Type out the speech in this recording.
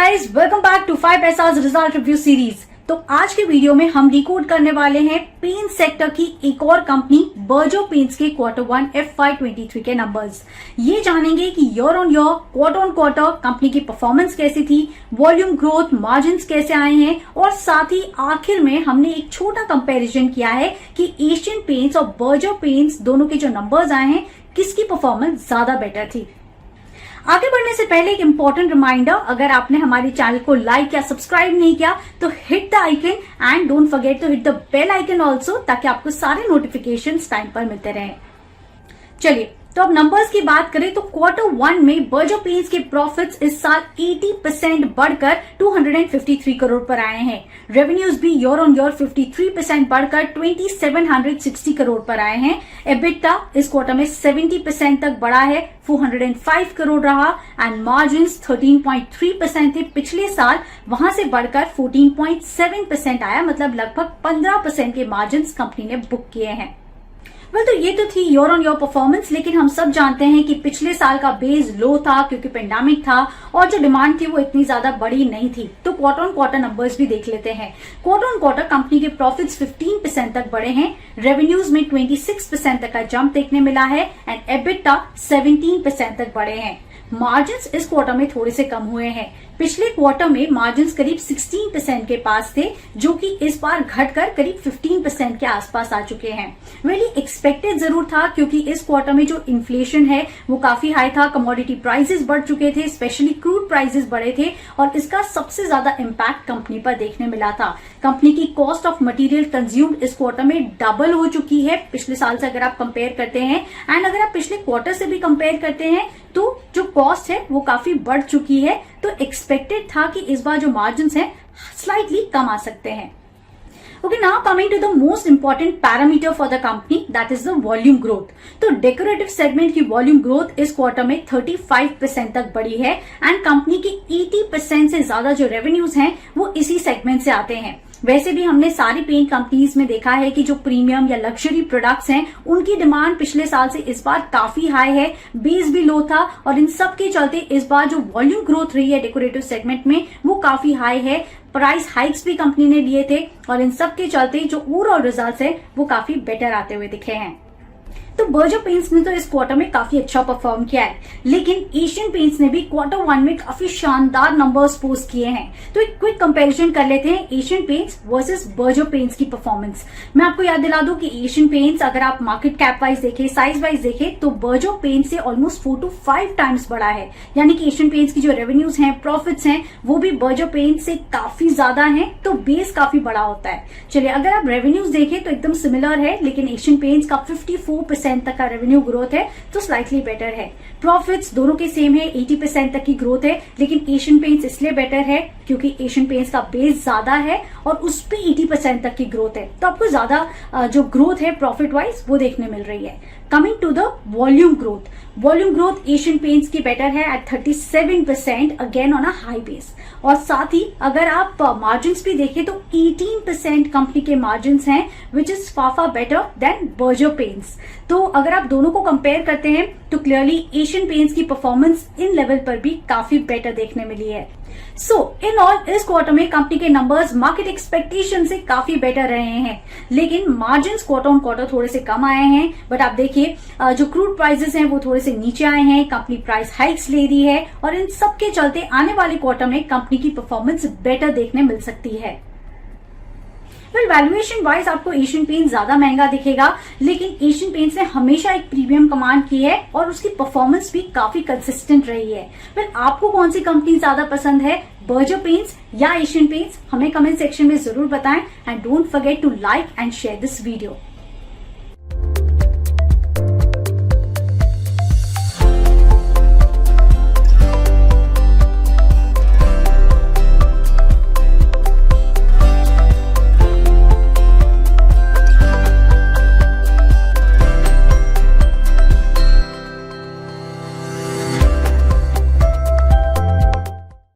Guys, welcome back to 5 पैसाज result review series. तो आज के वीडियो में हम डिकोड करने वाले हैं पेंट सेक्टर की एक और कंपनी बर्जर पेंट्स के Q1 FY23 के नंबर्स। ये जानेंगे कि year on year, quarter on quarter company की परफॉर्मेंस कैसी थी, वॉल्यूम ग्रोथ, मार्जिन्स कैसे आए हैं और साथ ही आखिर में हमने एक छोटा कंपैरिजन किया है कि एशियन पेंट्स और बर्जर पेंट्स दोनों के जो नंबर्स आए हैं किसकी परफॉर्मेंस ज्यादा बेटर थी। आगे बढ़ने से पहले एक इंपॉर्टेंट रिमाइंडर, अगर आपने हमारे चैनल को लाइक या सब्सक्राइब नहीं किया तो hit the icon and don't forget to hit the bell icon also, ताकि आपको सारे नोटिफिकेशंस टाइम पर मिलते रहें। चलिए, तो अब नंबर्स की बात करें तो Q1 में बर्जर पेंट्स के प्रॉफिट्स इस साल 80% बढ़कर 253 करोड़ पर आए हैं। रेवेन्यूज भी ईयर ऑन ईयर 53% बढ़कर 2760 करोड़ पर आए हैं। एबिटा इस क्वार्टर में 70% तक बढ़ा है, 405 करोड़ रहा एंड मार्जिन्स 13.3% थे पिछले साल, वहां से बढ़कर 14.7% आया, मतलब लगभग 15% के मार्जिन्स कंपनी ने बुक किए हैं। तो ये तो थी ईयर ऑन ईयर परफॉर्मेंस, लेकिन हम सब जानते हैं कि पिछले साल का बेस लो था क्योंकि पेंडेमिक था और जो डिमांड थी वो इतनी ज्यादा बड़ी नहीं थी। तो क्वार्टर ऑन क्वार्टर नंबर्स भी देख लेते हैं। क्वार्टर ऑन क्वार्टर कंपनी के प्रॉफिट्स 15% तक बढ़े हैं, रेवेन्यूज में 26% तक का जंप देखने मिला है एंड एबिटा 17% तक बढ़े हैं। मार्जिन्स इस क्वार्टर में थोड़े से कम हुए हैं। पिछले क्वार्टर में मार्जिन्स करीब 16% के पास थे, जो कि इस बार घटकर करीब 15% के आसपास आ चुके हैं। वेली एक्सपेक्टेड जरूर था क्योंकि इस क्वार्टर में जो इन्फ्लेशन है वो काफी हाई था, कमोडिटी प्राइसेस बढ़ चुके थे, स्पेशली क्रूड प्राइसेस बढ़े थे और इसका सबसे ज्यादा इम्पैक्ट कंपनी पर देखने मिला था। कंपनी की कॉस्ट ऑफ मटेरियल कंज्यूम्ड इस क्वार्टर में डबल हो चुकी है पिछले साल से अगर आप कंपेयर करते हैं, एंड अगर आप पिछले क्वार्टर से भी कंपेयर करते हैं तो जो कॉस्ट है वो काफी बढ़ चुकी है। तो एक्सपेक्टेड था कि इस बार जो मार्जिन्स हैं स्लाइटली कम आ सकते हैं। Okay, now coming to the most important parameter for the company, that is the volume growth. तो डेकोरेटिव सेगमेंट की वॉल्यूम ग्रोथ इस क्वार्टर में 35% तक बढ़ी है एंड कंपनी की 80% से ज्यादा जो रेवेन्यूज हैं वो इसी सेगमेंट से आते हैं। वैसे भी हमने सारी पेंट कंपनीज में देखा है कि जो प्रीमियम या लग्जरी प्रोडक्ट्स हैं उनकी डिमांड पिछले साल से इस बार काफी हाई है, बेस भी लो था और इन सब के चलते इस बार जो वॉल्यूम ग्रोथ रही है डेकोरेटिव सेगमेंट में वो काफी हाई है। प्राइस हाइक्स भी कंपनी ने लिए थे और इन सब के चलते जो ओवरऑल रिजल्ट्स है वो काफी बेटर आते हुए दिखे हैं। तो बर्जर पेंट्स ने तो इस क्वार्टर में काफी अच्छा परफॉर्म किया है, लेकिन एशियन पेंट्स ने भी Q1 में काफी शानदार नंबर्स पोस्ट किए हैं। तो एक क्विक कंपैरिजन कर लेते हैं Asian paints versus Berger paints की परफॉर्मेंस। मैं आपको याद दिला दूं कि एशियन पेंट्स अगर आप मार्केट कैप वाइज देखें, साइज वाइज देखें तो बर्जर पेंट्स से ऑलमोस्ट 4 to 5 टाइम्स बढ़ा है, यानी कि एशियन पेंट्स की जो रेवेन्यूज हैं, प्रॉफिट्स हैं, वो भी बर्जर पेंट्स से काफी ज्यादा है, तो बेस काफी बड़ा होता है। चलिए, अगर आप रेवेन्यूज देखें तो एकदम सिमिलर है, लेकिन एशियन पेंट्स का 54% तक का रेवेन्यू ग्रोथ है तो स्लाइटली बेटर है। प्रॉफिट्स दोनों के सेम है, 80% तक की ग्रोथ है, लेकिन एशियन पेंट्स इसलिए बेटर है क्योंकि एशियन पेंट्स का बेस ज्यादा है और उस पे 80% तक की ग्रोथ है, तो आपको ज्यादा जो ग्रोथ है प्रॉफिट वाइज वो देखने मिल रही है। Coming to the volume growth Asian Paints की बेटर है at 37%, again on a high base. और साथ ही अगर आप मार्जिन्स भी देखें तो 18% कंपनी के मार्जिन्स हैं, which is far better than Berger paints. तो अगर आप दोनों को कंपेयर करते हैं तो क्लियरली एशियन पेंट्स की परफॉर्मेंस इन लेवल पर भी काफी बेटर देखने मिली है। सो इन ऑल इस क्वार्टर में कंपनी के नंबर्स मार्केट एक्सपेक्टेशन से काफी बेटर रहे हैं, लेकिन मार्जिन्स क्वार्टर ऑन क्वार्टर थोड़े से कम आए हैं। बट आप देखिए जो क्रूड प्राइसेस हैं वो थोड़े से नीचे आए हैं, कंपनी प्राइस हाइक्स ले रही है और इन सब के चलते आने वाले क्वार्टर में कंपनी की परफॉर्मेंस बेटर देखने मिल सकती है। वैल्यूएशन वाइज आपको एशियन पेंट्स ज्यादा महंगा दिखेगा, लेकिन एशियन पेंट्स ने हमेशा एक प्रीमियम कमांड की है और उसकी परफॉर्मेंस भी काफी कंसिस्टेंट रही है। आपको कौन सी कंपनी ज्यादा पसंद है, बर्जर पेंट्स या एशियन पेंट्स? हमें कमेंट सेक्शन में जरूर बताएं and don't forget to like and share this video.